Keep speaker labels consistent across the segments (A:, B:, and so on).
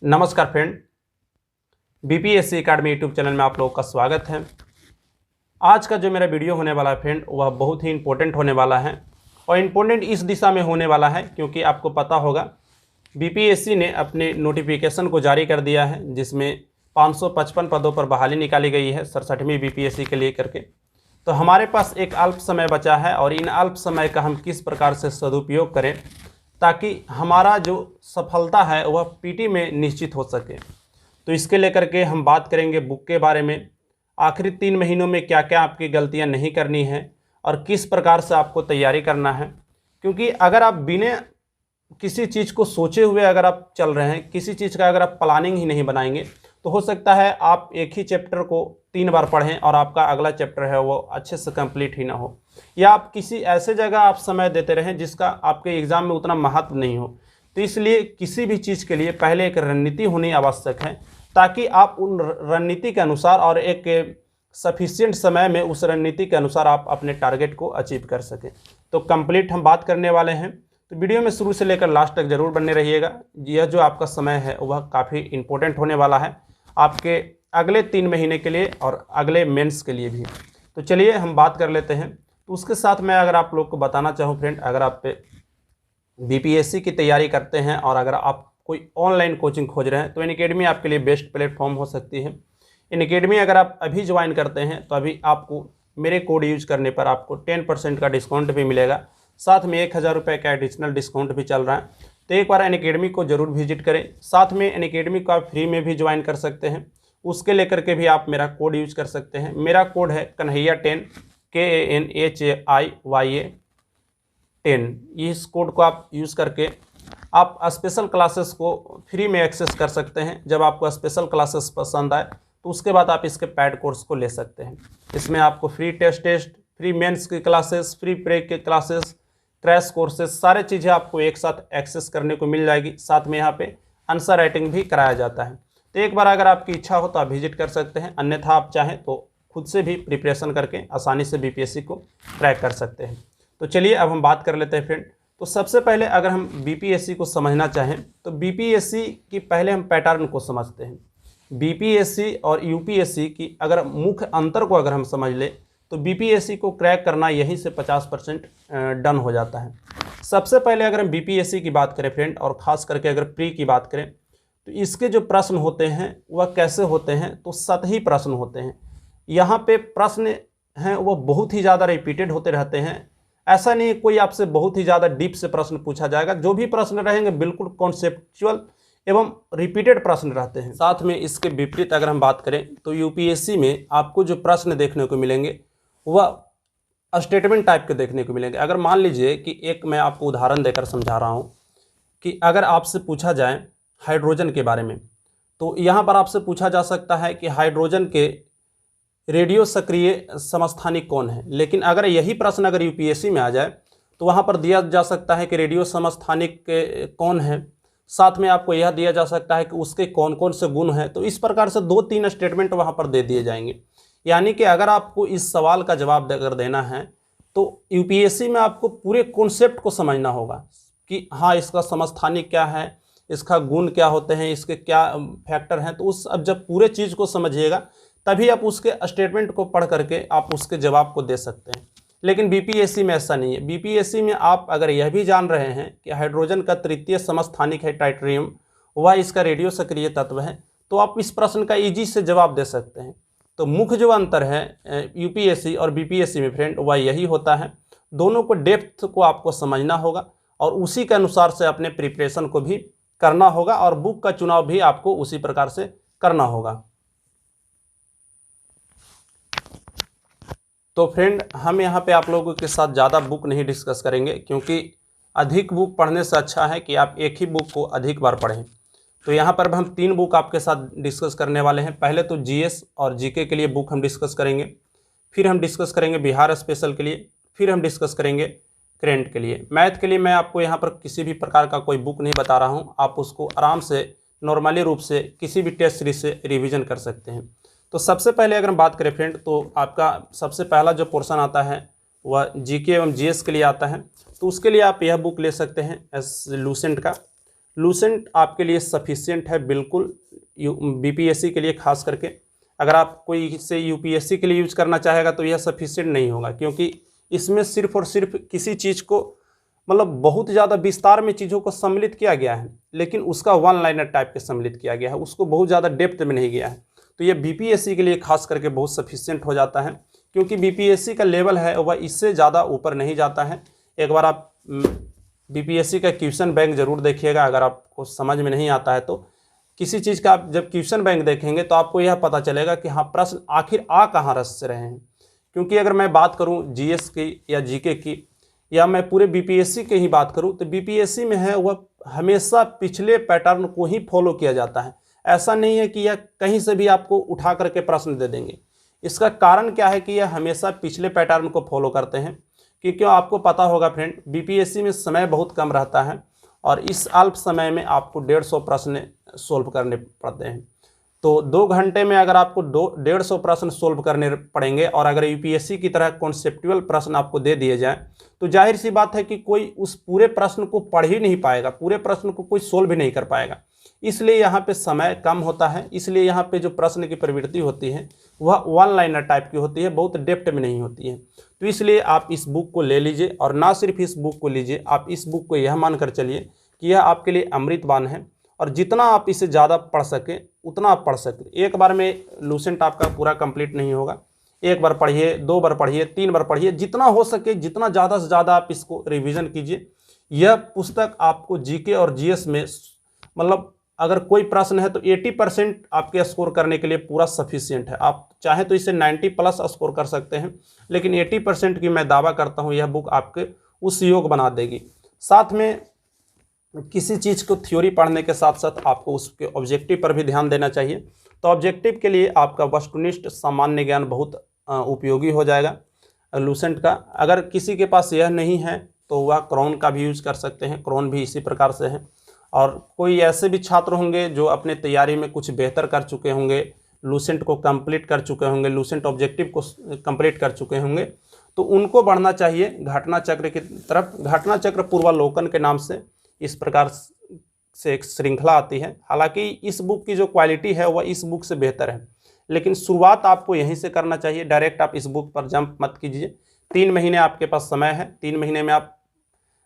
A: नमस्कार friend, BPSC academy YouTube channel में आप लोगों का स्वागत है। आज का जो मेरा वीडियो होने वाला है फ्रेंड, वह बहुत ही इम्पोर्टेंट होने वाला है और इम्पोर्टेंट इस दिशा में होने वाला है क्योंकि आपको पता होगा बीपीएससी ने अपने नोटिफिकेशन को जारी कर दिया है जिसमें 555 पदों पर बहाली निकाली गई है 67वीं बीपीएससी के लिए करके। तो हमारे पास एक अल्प समय बचा है और इन अल्प समय का हम किस प्रकार से सदुपयोग करें ताकि हमारा जो सफलता है वह पीटी में निश्चित हो सके। तो इसके लेकर के हम बात करेंगे बुक के बारे में, आखिरी 3 महीनों में क्या क्या आपकी गलतियां नहीं करनी है और किस प्रकार से आपको तैयारी करना है। क्योंकि अगर आप बिना किसी चीज़ को सोचे हुए अगर आप चल रहे हैं, किसी चीज़ का अगर आप प्लानिंग ही नहीं बनाएंगे तो हो सकता है आप एक ही चैप्टर को 3 बार पढ़ें और आपका अगला चैप्टर है वो अच्छे से कंप्लीट ही ना हो, या आप किसी ऐसे जगह आप समय देते रहें जिसका आपके एग्ज़ाम में उतना महत्व नहीं हो। तो इसलिए किसी भी चीज़ के लिए पहले एक रणनीति होनी आवश्यक है ताकि आप उन रणनीति के अनुसार और एक सफिशिएंट समय में उस रणनीति के अनुसार आप अपने टारगेट को अचीव कर सकें। तो कंप्लीट हम बात करने वाले हैं, तो वीडियो में शुरू से लेकर लास्ट तक जरूर बने रहिएगा। यह जो आपका समय है वह काफ़ी इम्पोर्टेंट होने वाला है आपके अगले 3 महीने के लिए और अगले मेंस के लिए भी। तो चलिए हम बात कर लेते हैं। तो उसके साथ मैं अगर आप लोग को बताना चाहूँ फ्रेंड, अगर आप बीपीएससी की तैयारी करते हैं और अगर आप कोई ऑनलाइन कोचिंग खोज रहे हैं तो अनअकैडमी आपके लिए बेस्ट प्लेटफॉर्म हो सकती है। अनअकैडमी अगर आप अभी ज्वाइन करते हैं तो अभी आपको मेरे कोड यूज करने पर आपको 10% का डिस्काउंट भी मिलेगा, साथ में 1000 रुपये का एडिशनल डिस्काउंट भी चल रहा है। तो एक बार अनअकैडमी को जरूर विजिट करें, साथ में अनअकैडमी को आप फ्री में भी ज्वाइन कर सकते हैं। उसके लेकर के भी आप मेरा कोड यूज कर सकते हैं। मेरा कोड है कन्हैया10 KANHAIYA 10। इस कोड को आप यूज़ करके आप स्पेशल क्लासेस को फ्री में एक्सेस कर सकते हैं। जब आपको स्पेशल क्लासेस पसंद आए तो उसके बाद आप इसके पैड कोर्स को ले सकते हैं। इसमें आपको फ्री टेस्ट, फ्री मेंस की क्लासेस, फ्री प्रे के क्लासेस, क्रैश कोर्सेज, सारे चीज़ें आपको एक साथ एक्सेस करने को मिल जाएगी। साथ में यहाँ पे आंसर राइटिंग भी कराया जाता है। तो एक बार अगर आपकी इच्छा हो तो आप विजिट कर सकते हैं, अन्यथा आप चाहें तो खुद से भी प्रिपरेशन करके आसानी से बीपीएससी को क्रैक कर सकते हैं। तो चलिए अब हम बात कर लेते हैं फ्रेंड। तो सबसे पहले अगर हम बीपीएससी को समझना चाहें तो बीपीएससी की पहले हम पैटर्न को समझते हैं। बीपीएससी और यूपीएससी की अगर मुख्य अंतर को अगर हम समझ लें तो बीपीएससी को क्रैक करना यहीं से 50% डन हो जाता है। सबसे पहले अगर हम बीपीएससी की बात करें फ्रेंड, और ख़ास करके अगर प्री की बात करें तो इसके जो प्रश्न होते हैं वह कैसे होते हैं, तो सतही प्रश्न होते हैं। यहाँ पे प्रश्न हैं वो बहुत ही ज़्यादा रिपीटेड होते रहते हैं। ऐसा नहीं कोई आपसे बहुत ही ज़्यादा डीप से प्रश्न पूछा जाएगा, जो भी प्रश्न रहेंगे बिल्कुल कॉन्सेप्चुअल एवं रिपीटेड प्रश्न रहते हैं। साथ में इसके विपरीत अगर हम बात करें तो यूपीएससी में आपको जो प्रश्न देखने को मिलेंगे वह स्टेटमेंट टाइप के देखने को मिलेंगे। अगर मान लीजिए कि एक मैं आपको उदाहरण देकर समझा रहा हूँ कि अगर आपसे पूछा जाए हाइड्रोजन के बारे में, तो यहाँ पर आपसे पूछा जा सकता है कि हाइड्रोजन के रेडियो सक्रिय समस्थानिक कौन है। लेकिन अगर यही प्रश्न अगर यूपीएससी में आ जाए तो वहाँ पर दिया जा सकता है कि रेडियो समस्थानिक कौन है, साथ में आपको यह दिया जा सकता है कि उसके कौन कौन से गुण हैं। तो इस प्रकार से 2-3 स्टेटमेंट वहाँ पर दे दिए जाएंगे। यानी कि अगर आपको इस सवाल का जवाब अगर देना है तो यूपीएससी में आपको पूरे कॉन्सेप्ट को समझना होगा कि हाँ इसका समस्थानिक क्या है, इसका गुण क्या होते हैं, इसके क्या फैक्टर हैं। तो उस अब जब पूरे चीज़ को समझिएगा तभी आप उसके स्टेटमेंट को पढ़ करके आप उसके जवाब को दे सकते हैं। लेकिन बीपीएससी में ऐसा नहीं है। बीपीएससी में आप अगर यह भी जान रहे हैं कि हाइड्रोजन का तृतीय समस्थानिक है टाइट्रियम, वह इसका रेडियो सक्रिय तत्व है, तो आप इस प्रश्न का ईजी से जवाब दे सकते हैं। तो मुख्य जो अंतर है यूपीएससी और बीपीएससी में फ्रेंड वह यही होता है। दोनों को डेप्थ को आपको समझना होगा और उसी के अनुसार से अपने प्रिपरेशन को भी करना होगा और बुक का चुनाव भी आपको उसी प्रकार से करना होगा। तो फ्रेंड हम यहाँ पे आप लोगों के साथ ज़्यादा बुक नहीं डिस्कस करेंगे, क्योंकि अधिक बुक पढ़ने से अच्छा है कि आप एक ही बुक को अधिक बार पढ़ें। तो यहाँ पर हम 3 बुक आपके साथ डिस्कस करने वाले हैं। पहले तो जीएस और जीके के लिए बुक हम डिस्कस करेंगे, फिर हम डिस्कस करेंगे बिहार स्पेशल के लिए, फिर हम डिस्कस करेंगे करेंट के लिए। मैथ के लिए मैं आपको यहाँ पर किसी भी प्रकार का कोई बुक नहीं बता रहा हूँ, आप उसको आराम से नॉर्मली रूप से किसी भी टेस्ट सीरीज से रिविज़न कर सकते हैं। तो सबसे पहले अगर हम बात करें फ्रेंड तो आपका सबसे पहला जो पोर्शन आता है वह जीके एवं जीएस के लिए आता है। तो उसके लिए आप यह बुक ले सकते हैं एस लूसेंट का, लूसेंट आपके लिए सफिशिएंट है बिल्कुल, बीपीएससी के लिए खास करके। अगर आप कोई इसे यूपीएससी के लिए यूज़ करना चाहेगा तो यह सफिशिएंट नहीं होगा, क्योंकि इसमें सिर्फ और सिर्फ किसी चीज़ को मतलब बहुत ज़्यादा विस्तार में चीज़ों को सम्मिलित किया गया है, लेकिन उसका वन लाइनर टाइप के सम्मिलित किया गया है, उसको बहुत ज़्यादा डेप्थ में नहीं गया है। तो ये बीपीएससी के लिए खास करके बहुत सफिशिएंट हो जाता है, क्योंकि बीपीएससी का लेवल है वह इससे ज़्यादा ऊपर नहीं जाता है। एक बार आप बीपीएससी का क्वेश्चन बैंक ज़रूर देखिएगा, अगर आपको समझ में नहीं आता है तो किसी चीज़ का आप जब क्वेश्चन बैंक देखेंगे तो आपको यह पता चलेगा कि हाँ प्रश्न आखिर आ कहाँ रस से रहे हैं। क्योंकि अगर मैं बात करूँ जीएस की या जीके की, या मैं पूरे बीपीएससी की ही बात करूँ, तो बीपीएससी में है वह हमेशा पिछले पैटर्न को ही फॉलो किया जाता है। ऐसा नहीं है कि यह कहीं से भी आपको उठा करके प्रश्न दे देंगे। इसका कारण क्या है कि यह हमेशा पिछले पैटर्न को फॉलो करते हैं, क्योंकि आपको पता होगा फ्रेंड, बीपीएससी में समय बहुत कम रहता है और इस अल्प समय में आपको 150 प्रश्न सोल्व करने पड़ते हैं। तो 2 घंटे में अगर आपको 150 प्रश्न सोल्व करने पड़ेंगे और अगर यूपीएससी की तरह कॉन्सेप्चुअल प्रश्न आपको दे दिए जाएँ तो जाहिर सी बात है कि कोई उस पूरे प्रश्न को पढ़ ही नहीं पाएगा, पूरे प्रश्न को कोई सोल्व भी नहीं कर पाएगा। इसलिए यहाँ पे समय कम होता है, इसलिए यहाँ पे जो प्रश्न की प्रवृत्ति होती है वह वन लाइनर टाइप की होती है, बहुत डेप्थ में नहीं होती है। तो इसलिए आप इस बुक को ले लीजिए, और ना सिर्फ इस बुक को लीजिए, आप इस बुक को यह मानकर चलिए कि यह आपके लिए अमृतवान है, और जितना आप इसे ज़्यादा पढ़ सकें उतना आप पढ़ सकते। एक बार में लूसेंट आपका पूरा कंप्लीट नहीं होगा, एक बार पढ़िए, 2 बार पढ़िए, 3 बार पढ़िए, जितना हो सके जितना ज़्यादा से ज़्यादा आप इसको रिवीजन कीजिए। यह पुस्तक आपको जीके और जीएस में मतलब अगर कोई प्रश्न है तो 80% आपके स्कोर करने के लिए पूरा सफिशिएंट है। आप चाहे तो इसे 90+ स्कोर कर सकते हैं, लेकिन 80% की मैं दावा करता हूँ यह बुक आपके उस योग बना देगी। साथ में किसी चीज़ को थ्योरी पढ़ने के साथ साथ आपको उसके ऑब्जेक्टिव पर भी ध्यान देना चाहिए। तो ऑब्जेक्टिव के लिए आपका वस्तुनिष्ठ सामान्य ज्ञान बहुत उपयोगी हो जाएगा लूसेंट का। अगर किसी के पास यह नहीं है तो वह क्रोन का भी यूज़ कर सकते हैं, क्रोन भी इसी प्रकार से है। और कोई ऐसे भी छात्र होंगे जो अपने तैयारी में कुछ बेहतर कर चुके होंगे, लूसेंट को कंप्लीट कर चुके होंगे, लूसेंट ऑब्जेक्टिव को कंप्लीट कर चुके होंगे, तो उनको बढ़ना चाहिए घटना चक्र की तरफ। घटना चक्र पूर्वालोकन के नाम से इस प्रकार से एक श्रृंखला आती है। हालांकि इस बुक की जो क्वालिटी है वह इस बुक से बेहतर है, लेकिन शुरुआत आपको यहीं से करना चाहिए। डायरेक्ट आप इस बुक पर जंप मत कीजिए। 3 महीने आपके पास समय है, 3 महीने में आप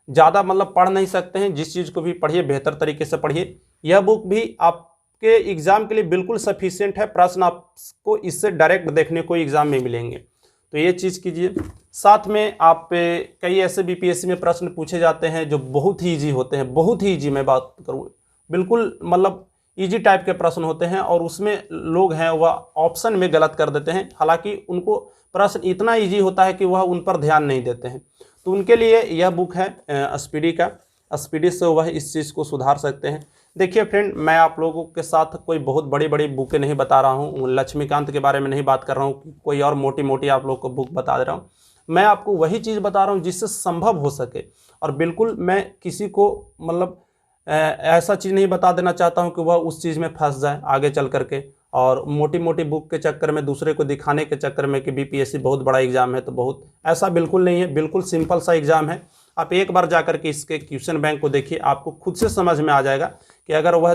A: ज़्यादा मतलब पढ़ नहीं सकते हैं। जिस चीज़ को भी पढ़िए बेहतर तरीके से पढ़िए। यह बुक भी आपके एग्ज़ाम के लिए बिल्कुल सफिशिएंट है। प्रश्न आपको इससे डायरेक्ट देखने को एग्ज़ाम में मिलेंगे, तो ये चीज़ कीजिए। साथ में आप कई ऐसे बीपीएससी में प्रश्न पूछे जाते हैं जो बहुत ही ईजी होते हैं, बहुत ही ईजी। मैं बात करूँ बिल्कुल मतलब ईजी टाइप के प्रश्न होते हैं, और उसमें लोग हैं वह ऑप्शन में गलत कर देते हैं। हालांकि उनको प्रश्न इतना ईजी होता है कि वह उन पर ध्यान नहीं देते हैं। तो उनके लिए यह बुक है स्पीडी का। स्पीडी से वह इस चीज़ को सुधार सकते हैं। देखिए फ्रेंड, मैं आप लोगों के साथ कोई बहुत बड़ी बड़ी बुकें नहीं बता रहा हूँ, लक्ष्मीकांत के बारे में नहीं बात कर रहा हूँ, कोई और मोटी मोटी आप लोग को बुक बता दे रहा हूँ। मैं आपको वही चीज़ बता रहा हूँ जिससे संभव हो सके। और बिल्कुल मैं किसी को मतलब ऐसा चीज़ नहीं बता देना चाहता हूँ कि वह उस चीज़ में फंस जाए आगे चल करके, और मोटी मोटी बुक के चक्कर में, दूसरे को दिखाने के चक्कर में कि बीपीएससी बहुत बड़ा एग्ज़ाम है, तो बहुत ऐसा बिल्कुल नहीं है। बिल्कुल सिंपल सा एग्ज़ाम है। आप एक बार जा करके इसके क्वेश्चन बैंक को देखिए, आपको खुद से समझ में आ जाएगा कि अगर वह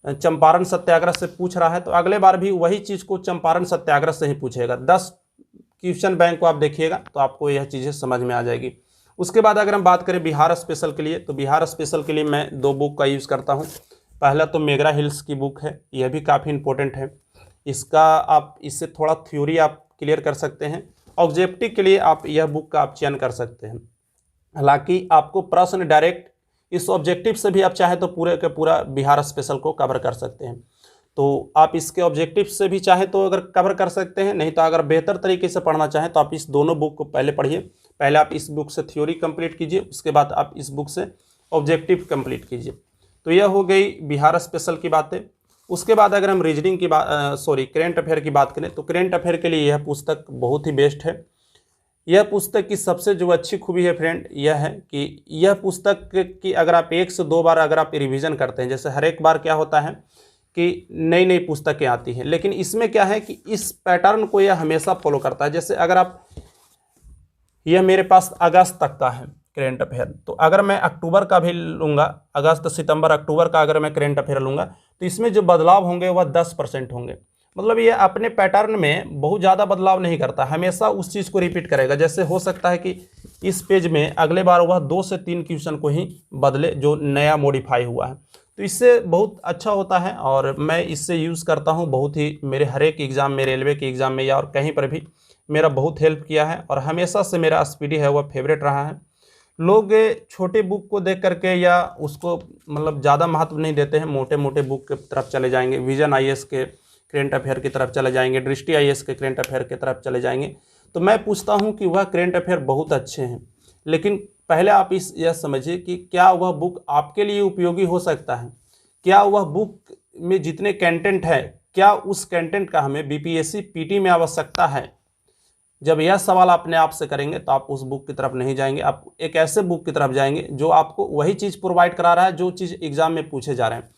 A: चंपारण सत्याग्रह से पूछ रहा है तो अगले बार भी वही चीज़ को चंपारण सत्याग्रह से ही पूछेगा। 10 क्वेश्चन बैंक को आप देखिएगा तो आपको यह चीज़ें समझ में आ जाएगी। उसके बाद अगर हम बात करें बिहार स्पेशल के लिए, तो बिहार स्पेशल के लिए मैं 2 बुक का यूज़ करता हूँ। पहला तो मेगरा हिल्स की बुक है, यह भी काफ़ी इंपॉर्टेंट है। इससे थोड़ा थ्योरी आप क्लियर कर सकते हैं। ऑब्जेक्टिव के लिए आप यह बुक का आप चयन कर सकते हैं। हालांकि आपको प्रश्न डायरेक्ट इस ऑब्जेक्टिव से भी आप चाहे तो पूरे का पूरा बिहार स्पेशल को कवर कर सकते हैं। तो आप इसके ऑब्जेक्टिव से भी चाहे तो अगर कवर कर सकते हैं, नहीं तो अगर बेहतर तरीके से पढ़ना चाहें तो आप इस दोनों बुक को पहले पढ़िए। पहले आप इस बुक से थ्योरी कंप्लीट कीजिए, उसके बाद आप इस बुक से ऑब्जेक्टिव कंप्लीट कीजिए। तो यह हो गई बिहार स्पेशल की बातें। उसके बाद अगर हम रीजनिंग की करेंट अफेयर की बात करें, तो करेंट अफेयर के लिए यह पुस्तक बहुत ही बेस्ट है। यह पुस्तक की सबसे जो अच्छी खूबी है फ्रेंड, यह है कि यह पुस्तक की अगर आप 1 से 2 बार अगर आप रिवीजन करते हैं, जैसे हर एक बार क्या होता है कि नई नई पुस्तकें आती हैं, लेकिन इसमें क्या है कि इस पैटर्न को यह हमेशा फॉलो करता है। जैसे अगर आप, यह मेरे पास अगस्त तक का है, करेंट अफेयर। तो अगर मैं अक्टूबर का भी लूँगा, अगस्त सितंबर अक्टूबर का अगर मैं करेंट अफेयर लूँगा, तो इसमें जो बदलाव होंगे वह 10% होंगे। मतलब ये अपने पैटर्न में बहुत ज़्यादा बदलाव नहीं करता, हमेशा उस चीज़ को रिपीट करेगा। जैसे हो सकता है कि इस पेज में अगले बार वह 2 से 3 क्वेश्चन को ही बदले जो नया मॉडिफाई हुआ है। तो इससे बहुत अच्छा होता है और मैं इससे यूज़ करता हूँ बहुत ही, मेरे हर एक एग्ज़ाम में, रेलवे के एग्ज़ाम में या और कहीं पर भी मेरा बहुत हेल्प किया है और हमेशा से मेरा स्पीडी है वह फेवरेट रहा है। लोग छोटे बुक को देख करके या उसको मतलब ज़्यादा महत्व नहीं देते हैं, मोटे मोटे बुक की तरफ चले जाएंगे, विजन आईएएस के करेंट अफेयर की तरफ चले जाएंगे, दृष्टि आईएएस के करेंट अफेयर की तरफ चले जाएंगे। तो मैं पूछता हूं कि वह करेंट अफेयर बहुत अच्छे हैं, लेकिन पहले आप यह समझिए कि क्या वह बुक आपके लिए उपयोगी हो सकता है, क्या वह बुक में जितने कंटेंट है, क्या उस कंटेंट का हमें बीपीएससी पीटी में आवश्यकता है। जब यह सवाल अपने आप से करेंगे तो आप उस बुक की तरफ नहीं जाएंगे, आप एक ऐसे बुक की तरफ जाएंगे जो आपको वही चीज़ प्रोवाइड करा रहा है जो चीज़ एग्जाम में पूछे जा रहे हैं।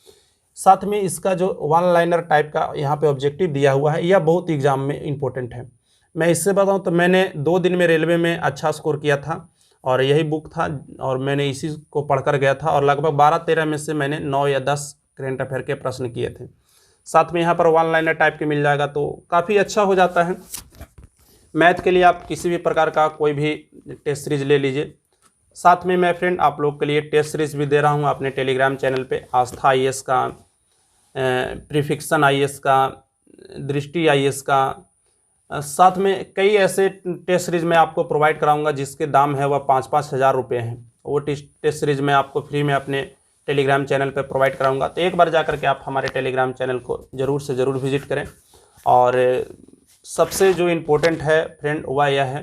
A: साथ में इसका जो वन लाइनर टाइप का यहाँ पे ऑब्जेक्टिव दिया हुआ है, यह बहुत एग्जाम में इंपॉर्टेंट है। मैं इससे बताऊँ तो मैंने 2 दिन में रेलवे में अच्छा स्कोर किया था और यही बुक था और मैंने इसी को पढ़कर गया था और लगभग 12-13 में से मैंने 9 या 10 करेंट अफेयर के प्रश्न किए थे। साथ में यहाँ पर वन लाइनर टाइप के मिल जाएगा तो काफ़ी अच्छा हो जाता है। मैथ के लिए आप किसी भी प्रकार का कोई भी टेस्ट सीरीज ले लीजिए। साथ में मैं फ्रेंड आप लोग के लिए टेस्ट सीरीज भी दे रहा हूँ अपने टेलीग्राम चैनल पे, आस्था आईएएस का, प्रीफिक्शन आईएएस का, दृष्टि आईएएस का, साथ में कई ऐसे टेस्ट सीरीज मैं आपको प्रोवाइड कराऊंगा जिसके दाम है वह 5-5 हज़ार रुपये हैं। वो टेस्ट सीरीज मैं आपको फ्री में अपने टेलीग्राम चैनल पे प्रोवाइड कराऊंगा। तो एक बार जा करके आप हमारे टेलीग्राम चैनल को ज़रूर से ज़रूर विजिट करें। और सबसे जो इम्पोर्टेंट है फ्रेंड वह यह है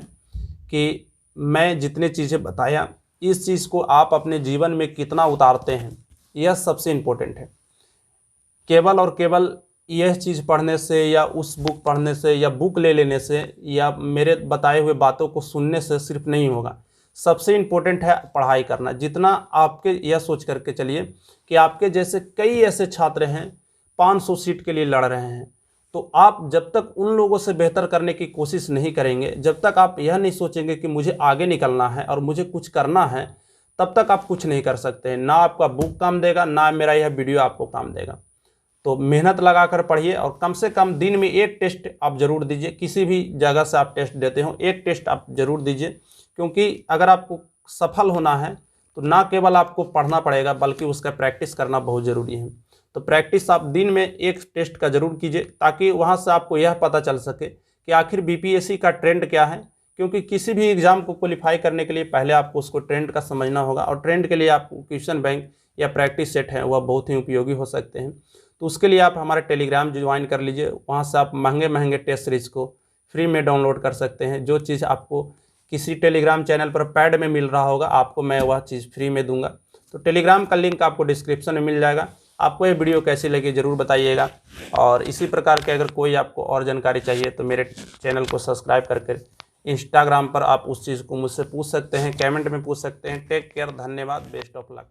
A: कि मैं जितनी चीज़ें बताया, इस चीज़ को आप अपने जीवन में कितना उतारते हैं, यह सबसे इम्पोर्टेंट है। केवल और केवल यह चीज़ पढ़ने से या उस बुक पढ़ने से या बुक ले लेने से या मेरे बताए हुए बातों को सुनने से सिर्फ नहीं होगा। सबसे इम्पोर्टेंट है पढ़ाई करना। जितना आपके यह सोच करके चलिए कि आपके जैसे कई ऐसे छात्र हैं 500 सीट के लिए लड़ रहे हैं, तो आप जब तक उन लोगों से बेहतर करने की कोशिश नहीं करेंगे, जब तक आप यह नहीं सोचेंगे कि मुझे आगे निकलना है और मुझे कुछ करना है, तब तक आप कुछ नहीं कर सकते हैं। ना आपका बुक काम देगा, ना मेरा यह वीडियो आपको काम देगा। तो मेहनत लगाकर पढ़िए और कम से कम दिन में 1 टेस्ट आप ज़रूर दीजिए। किसी भी जगह से आप टेस्ट देते हो, 1 टेस्ट आप ज़रूर दीजिए, क्योंकि अगर आपको सफल होना है तो ना केवल आपको पढ़ना पड़ेगा बल्कि उसका प्रैक्टिस करना बहुत ज़रूरी है। तो प्रैक्टिस आप दिन में 1 टेस्ट का ज़रूर कीजिए ताकि वहाँ से आपको यह पता चल सके कि आखिर बीपीएससी का ट्रेंड क्या है। क्योंकि किसी भी एग्ज़ाम को क्वालिफाई करने के लिए पहले आपको उसको ट्रेंड का समझना होगा और ट्रेंड के लिए आपको क्वेश्चन बैंक या प्रैक्टिस सेट है वह बहुत ही उपयोगी हो सकते हैं। तो उसके लिए आप हमारे टेलीग्राम ज्वाइन कर लीजिए, वहाँ से आप महंगे महंगे टेस्ट सीरीज को फ्री में डाउनलोड कर सकते हैं। जो चीज़ आपको किसी टेलीग्राम चैनल पर पैड में मिल रहा होगा, आपको मैं वह चीज़ फ्री में दूंगा। तो टेलीग्राम का लिंक आपको डिस्क्रिप्शन में मिल जाएगा। आपको ये वीडियो कैसी लगी ज़रूर बताइएगा और इसी प्रकार के अगर कोई आपको और जानकारी चाहिए तो मेरे चैनल को सब्सक्राइब करके इंस्टाग्राम पर आप उस चीज़ को मुझसे पूछ सकते हैं, कमेंट में पूछ सकते हैं। टेक केयर, धन्यवाद, बेस्ट ऑफ लक।